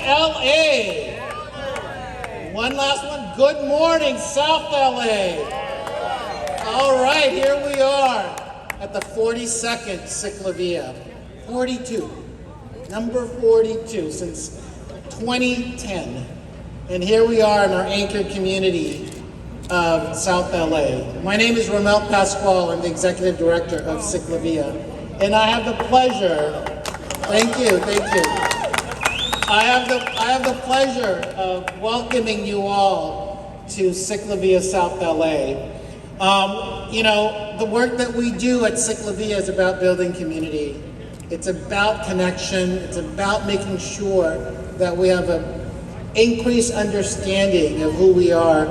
LA. One last one. Good morning, South LA. All right, here we are at the 42nd CicLAvia. 42. Number 42 since 2010. And here we are in our anchored community of South LA. My name is Ramel Pasquale. I'm the executive director of CicLAvia. And I have the pleasure, thank you. I have the pleasure of welcoming you all to CicLAvia South LA. The work that we do at CicLAvia is about building community. It's about connection. It's about making sure that we have an increased understanding of who we are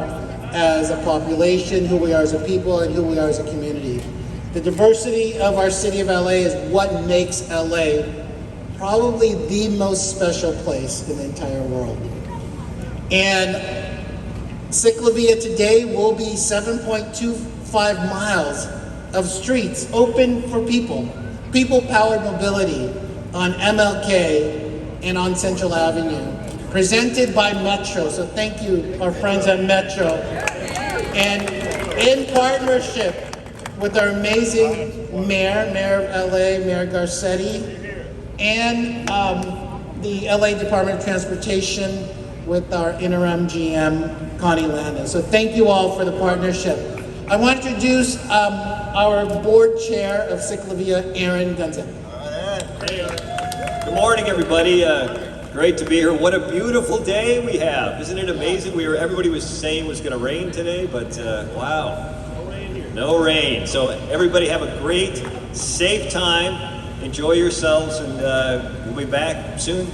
as a population, who we are as a people, and who we are as a community. The diversity of our city of LA is what makes LA probably the most special place in the entire world. And CicLAvia today will be 7.25 miles of streets open for people-powered mobility on MLK and on Central Avenue, presented by Metro. So thank you, our friends at Metro. And in partnership with our amazing Mayor of LA, Mayor Garcetti, and the LA Department of Transportation with our interim GM, Connie Landon. So thank you all for the partnership. I want to introduce our board chair of CicLAvia, Aaron Gunson. Good morning, everybody. Great to be here. What a beautiful day we have. Isn't it amazing? Everybody was saying it was going to rain today, but wow. No rain. So everybody have a great, safe time. Enjoy yourselves, and we'll be back soon.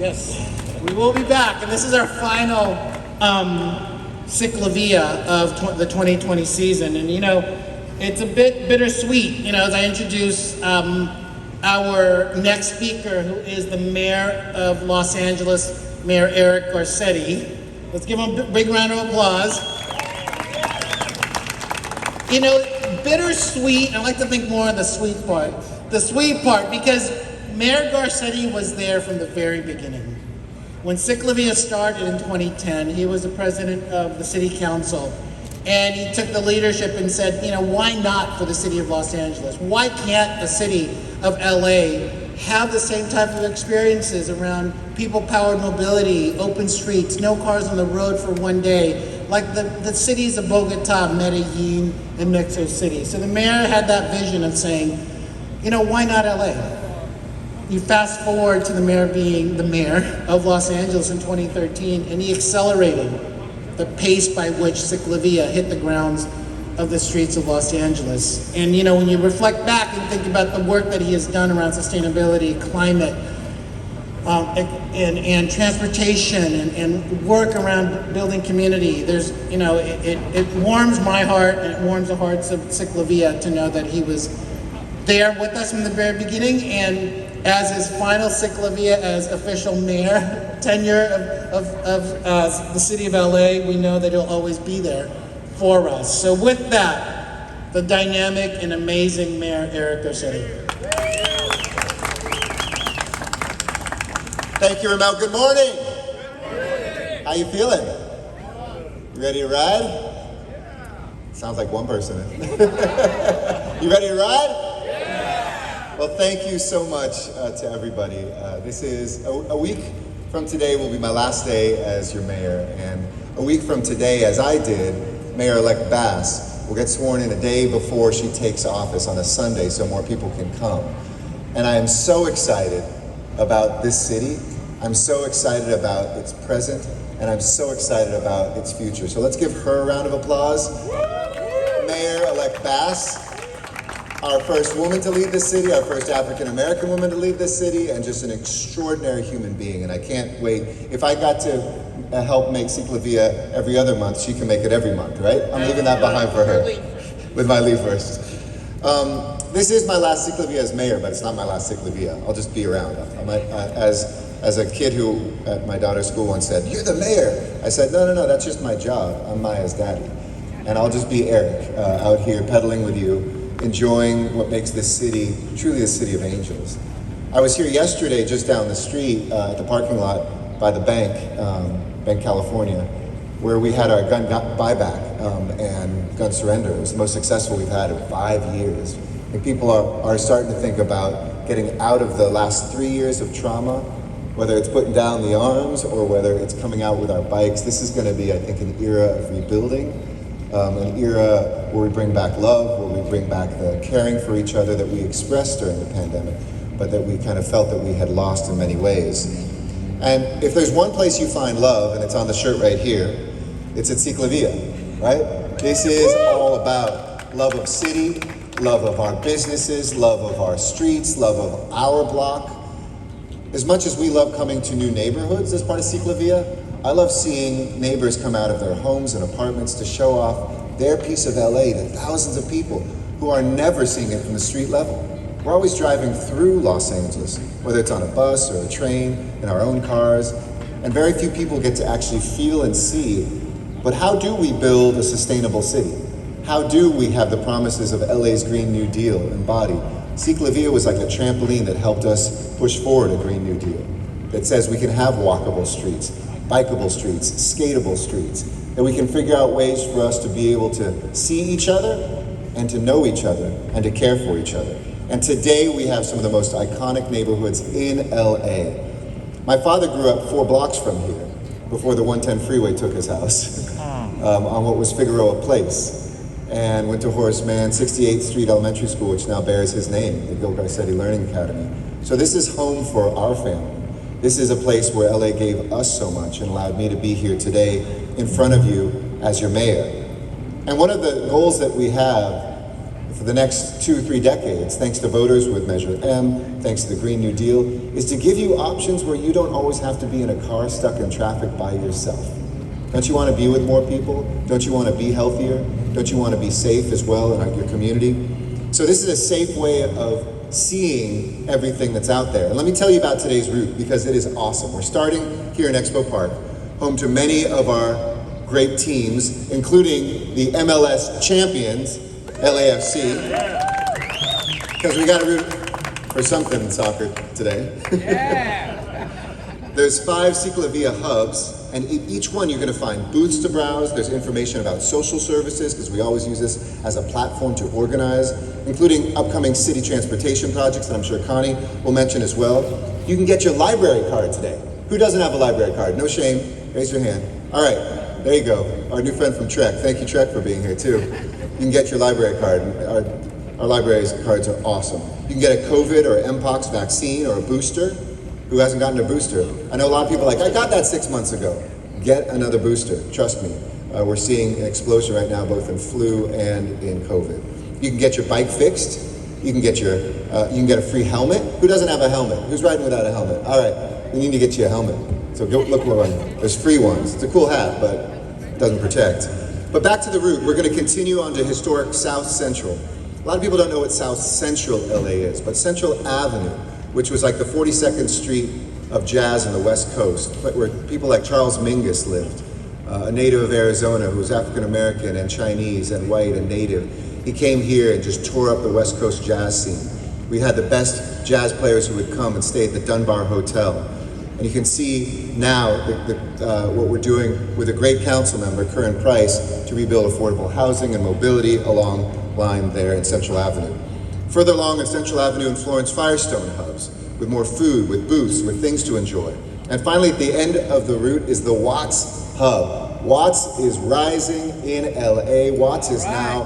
Yes, we will be back, and this is our final CicLAvia of the 2020 season. And it's a bit bittersweet, as I introduce our next speaker, who is the Mayor of Los Angeles, Mayor Eric Garcetti. Let's give him a big round of applause. Bittersweet, I like to think more of the sweet part. The sweet part, because Mayor Garcetti was there from the very beginning. When CicLAvia started in 2010, he was the president of the city council, and he took the leadership and said, why not for the city of Los Angeles? Why can't the city of LA have the same type of experiences around people-powered mobility, open streets, no cars on the road for one day, like the cities of Bogota, Medellin, and Mexico City. So the mayor had that vision of saying, why not LA? You fast forward to the mayor being the mayor of Los Angeles in 2013, and he accelerated the pace by which CicLAvia hit the grounds of the streets of Los Angeles. And when you reflect back and think about the work that he has done around sustainability, climate, and transportation, and work around building community, there's, it warms my heart, and it warms the hearts of CicLAvia to know that he was there with us from the very beginning, and as his final CicLAvia as official mayor tenure of the city of LA, we know that he'll always be there for us. So with that, the dynamic and amazing Mayor Eric Garcetti. Thank you, Ramel. Good morning. How you feeling? You ready to ride? Sounds like one person. You ready to ride? Well, thank you so much to everybody. This is a week from today will be my last day as your mayor, and a week from today, as I did, Mayor-elect Bass will get sworn in a day before she takes office on a Sunday so more people can come. And I am so excited about this city. I'm so excited about its present, and I'm so excited about its future. So let's give her a round of applause. Mayor-elect Bass, our first woman to lead this city, our first African-American woman to lead this city, and just an extraordinary human being. And I can't wait. If I got to help make CicLAvia every other month, she can make it every month, right? I'm leaving that behind for her with my leave first. This is my last CicLAvia as mayor, but it's not my last CicLAvia. I'll just be around. As a kid who at my daughter's school once said, "You're the mayor." I said, no, that's just my job. I'm Maya's daddy. And I'll just be Eric out here pedaling with you, enjoying what makes this city truly a city of angels. I was here yesterday just down the street at the parking lot by the bank, Bank California, where we had our gun buyback and gun surrender. It was the most successful we've had in 5 years. And people are starting to think about getting out of the last 3 years of trauma, whether it's putting down the arms or whether it's coming out with our bikes. This is going to be, I think, an era of rebuilding, an era where we bring back love, where we bring back the caring for each other that we expressed during the pandemic, but that we kind of felt that we had lost in many ways. And if there's one place you find love, and it's on the shirt right here, it's at CicLAvia, right? This is all about love of city, love of our businesses, love of our streets, love of our block. As much as we love coming to new neighborhoods as part of CicLAvia, I love seeing neighbors come out of their homes and apartments to show off their piece of LA to thousands of people who are never seeing it from the street level. We're always driving through Los Angeles, whether it's on a bus or a train, in our own cars, and very few people get to actually feel and see. But how do we build a sustainable city? How do we have the promises of LA's Green New Deal embodied? CicLAvia was like a trampoline that helped us push forward a Green New Deal that says we can have walkable streets, bikeable streets, skatable streets, that we can figure out ways for us to be able to see each other and to know each other and to care for each other. And today we have some of the most iconic neighborhoods in LA. My father grew up 4 blocks from here before the 110 freeway took his house on what was Figueroa Place, and went to Horace Mann 68th Street Elementary School, which now bears his name, the Gil Garcetti Learning Academy. So this is home for our family. This is a place where LA gave us so much and allowed me to be here today in front of you as your mayor. And one of the goals that we have for the next 2 or 3 decades, thanks to voters with Measure M, thanks to the Green New Deal, is to give you options where you don't always have to be in a car stuck in traffic by yourself. Don't you want to be with more people? Don't you want to be healthier? Don't you want to be safe as well in your community? So this is a safe way of seeing everything that's out there. And let me tell you about today's route, because it is awesome. We're starting here in Expo Park, home to many of our great teams, including the MLS champions, LAFC, because we got to root for something in soccer today. There's 5 CicLAvia hubs, and in each one you're going to find booths to browse. There's information about social services, because we always use this as a platform to organize, including upcoming city transportation projects that I'm sure Connie will mention as well. You can get your library card today. Who doesn't have a library card? No shame. Raise your hand. All right, there you go. Our new friend from Trek. Thank you, Trek, for being here too. You can get your library card. Our library cards are awesome. You can get a COVID or Mpox vaccine or a booster. Who hasn't gotten a booster? I know a lot of people are like, I got that 6 months ago. Get another booster, trust me. We're seeing an explosion right now, both in flu and in COVID. You can get your bike fixed. You can get a free helmet. Who doesn't have a helmet? Who's riding without a helmet? All right, we need to get you a helmet. So go look one. There's free ones. It's a cool hat, but it doesn't protect. But back to the route, we're gonna continue on to historic South Central. A lot of people don't know what South Central LA is, but Central Avenue, which was like the 42nd Street of jazz on the West Coast, where people like Charles Mingus lived, a native of Arizona who was African American and Chinese and white and native. He came here and just tore up the West Coast jazz scene. We had the best jazz players who would come and stay at the Dunbar Hotel. And you can see now what we're doing with a great council member, Curran Price, to rebuild affordable housing and mobility along line there in Central Avenue. Further along in Central Avenue and Florence, Firestone hubs, with more food, with booths, with things to enjoy. And finally, at the end of the route is the Watts hub. Watts is rising in LA. Watts is now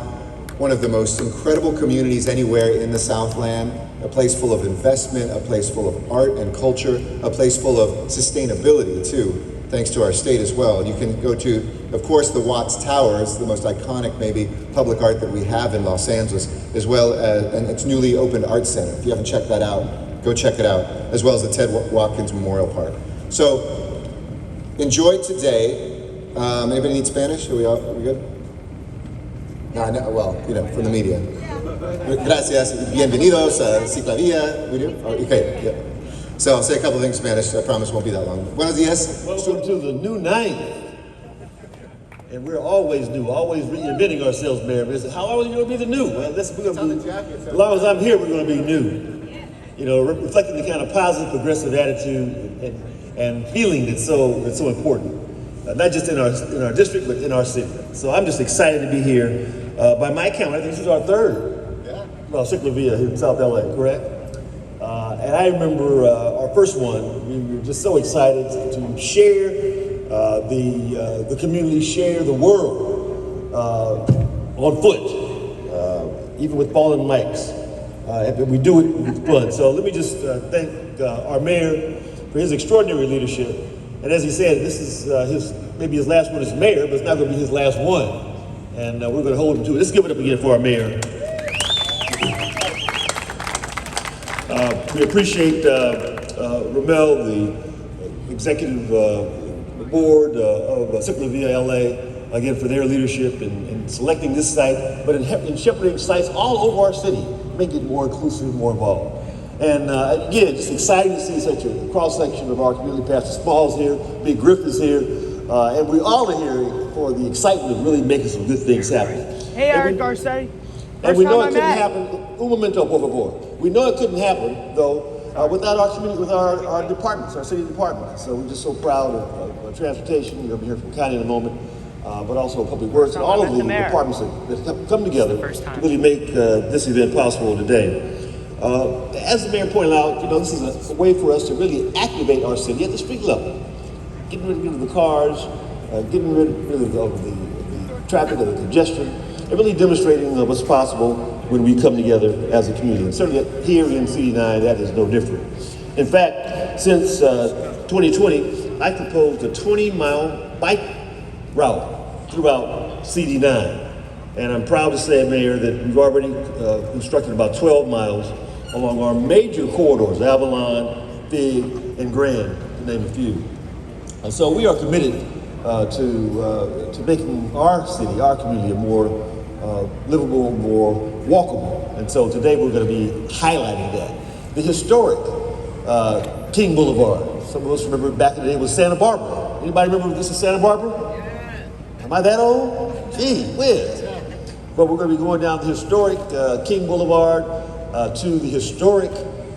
one of the most incredible communities anywhere in the Southland, a place full of investment, a place full of art and culture, a place full of sustainability too, thanks to our state as well. You can go to, of course, the Watts Towers, the most iconic, maybe, public art that we have in Los Angeles, as well as and its newly opened art center. If you haven't checked that out, go check it out, as well as the Ted Watkins Memorial Park. So, enjoy today. Anybody need Spanish? Are we good? No, well, from the media. Gracias, bienvenidos a CicLAvia. We do? Okay, yeah. So I'll say a couple things in Spanish. I promise it won't be that long. Buenos dias. Welcome to the new 9th. And we're always new, always reinventing ourselves, Mayor. How long are you going to be the new? Well, we're going to be, as long as I'm here, we're going to be new. Reflecting the kind of positive, progressive attitude and and feeling that's so important. Not just in our district, but in our city. So I'm just excited to be here. By my count, I think this is our third. Yeah. Well, CicLAvia here in South LA, correct? And I remember our first one. We were just so excited to share the community, share the world on foot, even with fallen mics. We do it with fun. So let me just thank our mayor for his extraordinary leadership. And as he said, this is maybe his last one as mayor, but it's not going to be his last one. And we're going to hold him to it. Let's give it up again for our mayor. We appreciate Ramel, the executive board of CicLAvia LA, again for their leadership in selecting this site, but in shepherding sites all over our city, making it more inclusive, more involved. And again, just exciting to see such a cross-section of our community. Pastor Small's here, Big Griff is here, and we all are here for the excitement of really making some good things happen. Hey, Eric Garcetti. And we know it couldn't happen, un momento, por favor. We know it couldn't happen, though, without our community, with our departments, our city departments. So we're just so proud of transportation. You'll be hearing from Connie in a moment, but also Public Works and all of the departments that have come together to really make this event possible today. As the mayor pointed out, this is a way for us to really activate our city at the street level. Getting rid of the cars, getting rid of the traffic, of the congestion, and really demonstrating what's possible when we come together as a community. And certainly here in CD9, that is no different. In fact, since 2020, I proposed a 20-mile bike route throughout CD9. And I'm proud to say, Mayor, that we've already constructed about 12 miles along our major corridors, Avalon, Fig, and Grand, to name a few. So we are committed to making our city, our community, a more livable, more walkable. And so today we're going to be highlighting that. The historic King Boulevard. Some of us remember back in the day was Santa Barbara. Anybody remember this is Santa Barbara? Am I that old? Gee whiz. But we're going to be going down the historic King Boulevard to the historic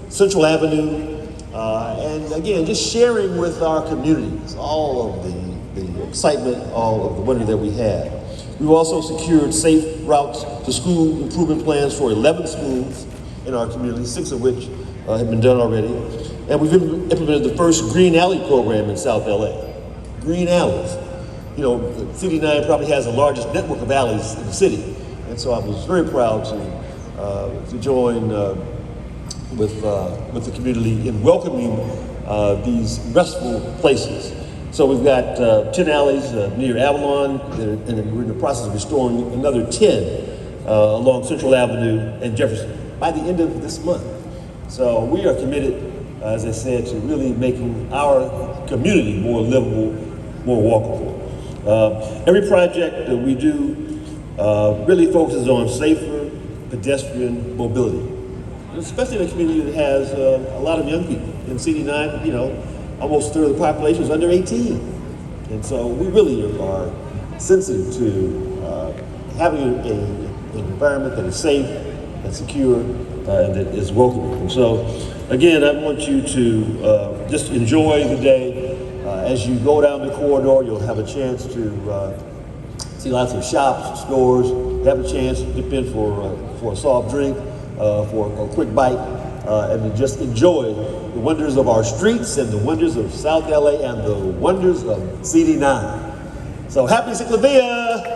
Central Avenue, and again, just sharing with our communities all of the excitement, all of the wonder that we have. We've also secured safe routes to school improvement plans for 11 schools in our community, 6 of which have been done already. And we've implemented the first Green Alley program in South LA. Green alleys. CD9 probably has the largest network of alleys in the city. And so I was very proud to join with the community in welcoming these restful places. So we've got 10 alleys near Avalon, and we're in the process of restoring another 10 along Central Avenue and Jefferson by the end of this month. So we are committed, as I said, to really making our community more livable, more walkable. Every project that we do really focuses on safer pedestrian mobility, especially in a community that has a lot of young people. In CD9, almost a third of the population is under 18. And so we really are sensitive to having an environment that is safe and secure and that is welcoming. And so, again, I want you to just enjoy the day. As you go down the corridor, you'll have a chance to see lots of shops, stores, have a chance to dip in for a soft drink, for a quick bite, and to just enjoy the wonders of our streets and the wonders of South LA and the wonders of CD9. So happy CicLAvia!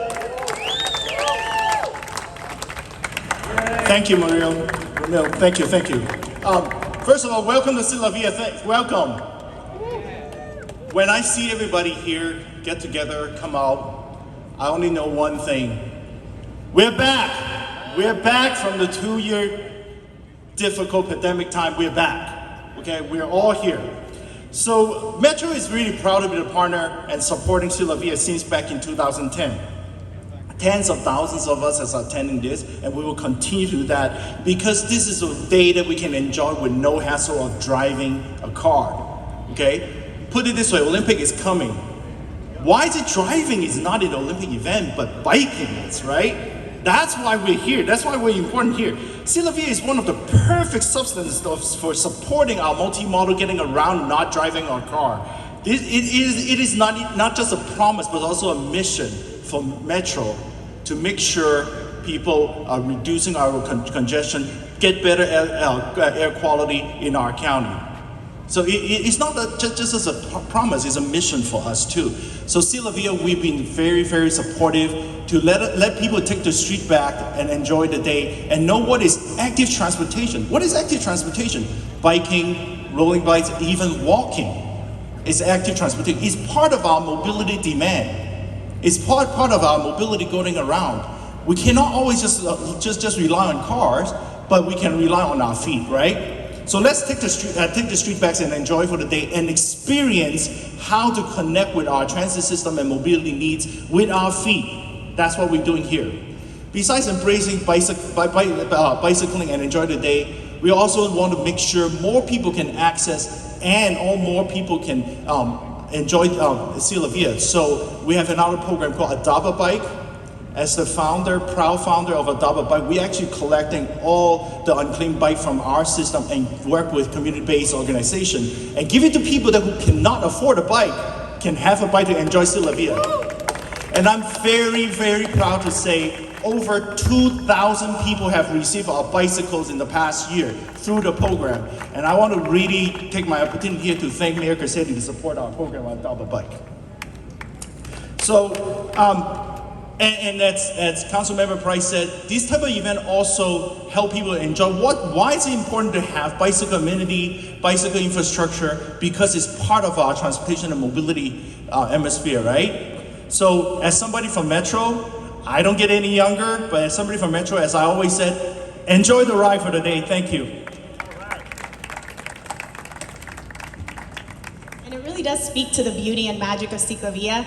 Thank you, Mario. No, thank you. First of all, welcome to CicLAvia. Welcome. When I see everybody here get together, come out, I only know one thing. We're back. We're back from the 2-year difficult pandemic time. We're back. Okay, we're all here. So Metro is really proud to be a partner and supporting CicLAvia since back in 2010. Tens of thousands of us are attending this, and we will continue to do that because this is a day that we can enjoy with no hassle of driving a car. Okay? Put it this way, Olympic is coming. Why is it driving is not an Olympic event, but biking is, right? That's why we're here. That's why we're important here. CicLAvia is one of the perfect substances for supporting our multi-modal getting around, not driving our car. It is not just a promise, but also a mission for Metro to make sure people are reducing our congestion, get better air quality in our county. So it's not just as a promise, it's a mission for us too. So CicLAvia, we've been very, very supportive to let people take the street back and enjoy the day and know what is active transportation. What is active transportation? Biking, rolling bikes, even walking is active transportation. It's part of our mobility demand. It's part of our mobility going around. We cannot always just rely on cars, but we can rely on our feet, right? So let's take the street backs and enjoy for the day and experience how to connect with our transit system and mobility needs with our feet. That's what we're doing here. Besides embracing bicycling and enjoy the day, we also want to make sure more people can access and more people can enjoy CicLAvia. So we have another program called Adopt a Bike. As the proud founder of Adopt a Bike, we're actually collecting all the unclaimed bike from our system and work with community-based organization and give it to people who cannot afford a bike, can have a bike to enjoy CicLAvia. And I'm very, very proud to say over 2,000 people have received our bicycles in the past year through the program. And I want to really take my opportunity here to thank Mayor Garcetti to support our program on Adopt a Bike. So, and as Councilmember Price said, this type of event also help people enjoy why is it important to have bicycle amenity, bicycle infrastructure, because it's part of our transportation and mobility atmosphere, right? So as somebody from Metro, I don't get any younger, but as somebody from Metro, as I always said, enjoy the ride for the day. Thank you. And it really does speak to the beauty and magic of CicLAvia,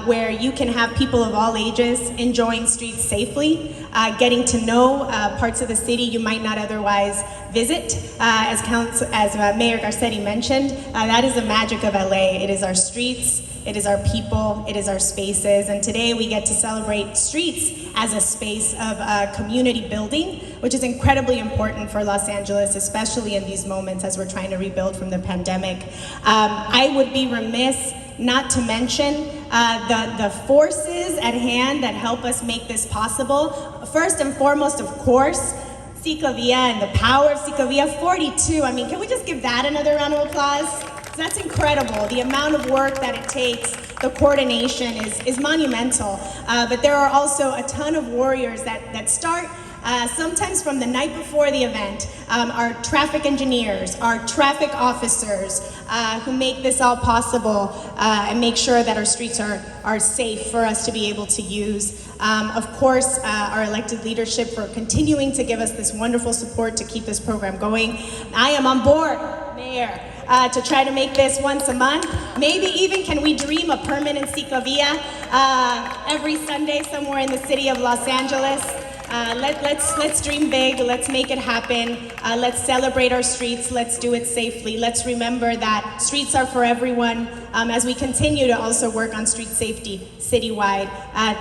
where you can have people of all ages enjoying streets safely, getting to know parts of the city you might not otherwise visit. As Mayor Garcetti mentioned, that is the magic of LA. It is our streets, it is our people, it is our spaces, and today we get to celebrate streets as a space of community building, which is incredibly important for Los Angeles, especially in these moments as we're trying to rebuild from the pandemic. I would be remiss not to mention the forces at hand that help us make this possible. First and foremost, of course, CicLAvia and the power of CicLAvia 42. I mean, can we just give that another round of applause? That's incredible. The amount of work that it takes, the coordination is monumental. But there are also a ton of warriors that start sometimes from the night before the event. Our traffic engineers, our traffic officers who make this all possible and make sure that our streets are safe for us to be able to use. Of course, our elected leadership for continuing to give us this wonderful support to keep this program going. I am on board, Mayor, to try to make this once a month. Maybe even can we dream a permanent CicLAvia every Sunday somewhere in the city of Los Angeles. Let's dream big, let's make it happen, let's celebrate our streets, let's do it safely. Let's remember that streets are for everyone as we continue to also work on street safety citywide.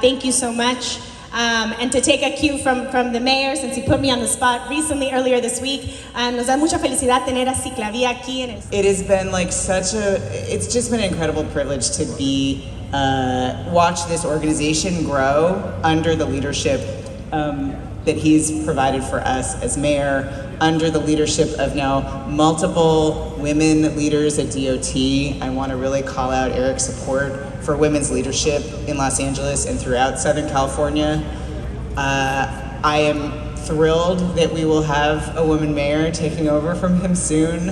Thank you so much. And to take a cue from the mayor, since he put me on the spot earlier this week, nos da mucha felicidad tener a CicLAvia aquí en el... It has been like it's just been an incredible privilege to watch this organization grow under the leadership that he's provided for us as mayor, under the leadership of now multiple women leaders at DOT. I want to really call out Eric's support for women's leadership in Los Angeles and throughout Southern California. I am thrilled that we will have a woman mayor taking over from him soon.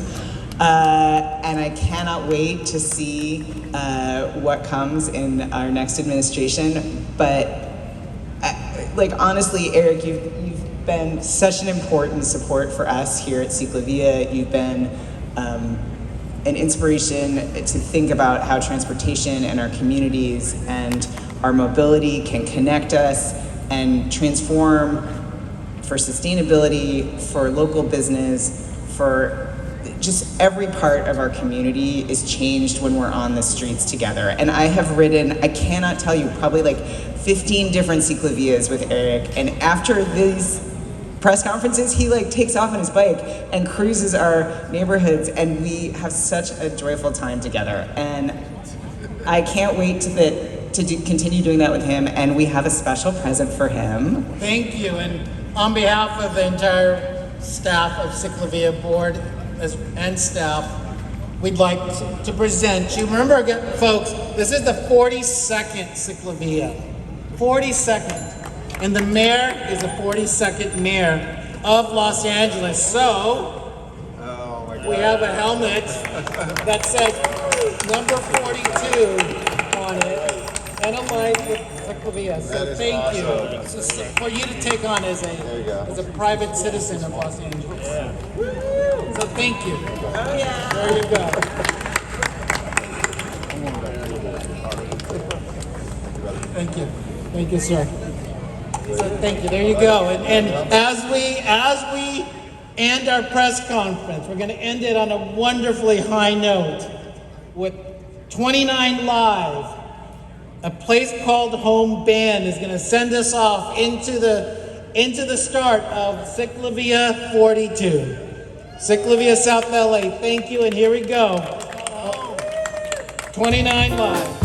And I cannot wait to see what comes in our next administration. But like honestly, Eric, you've been such an important support for us here at CicLAvia. You've been an inspiration to think about how transportation and our communities and our mobility can connect us and transform for sustainability, for local business, for just every part of our community is changed when we're on the streets together. And I have ridden, I cannot tell you, probably like 15 different CicLAvias with Eric. And after these press conferences, he like takes off on his bike and cruises our neighborhoods, and we have such a joyful time together. And I can't wait to continue doing that with him, and we have a special present for him. Thank you, and on behalf of the entire staff of CicLAvia board and staff, we'd like to present you. Remember again, folks, this is the 42nd CicLAvia. 42nd. And the mayor is the 42nd mayor of Los Angeles. So, we have a helmet that says number 42 on it, and a light with CicLAvia. So thank you. So for you to take on as a private citizen of Los Angeles. So thank you. There you go. Thank you. Thank you, sir. So thank you. There you go. And as we end our press conference, we're going to end it on a wonderfully high note with 29 Live. A place called Home Band is going to send us off into the start of CicLAvia 42. CicLAvia South LA. Thank you, and here we go. 29 Live.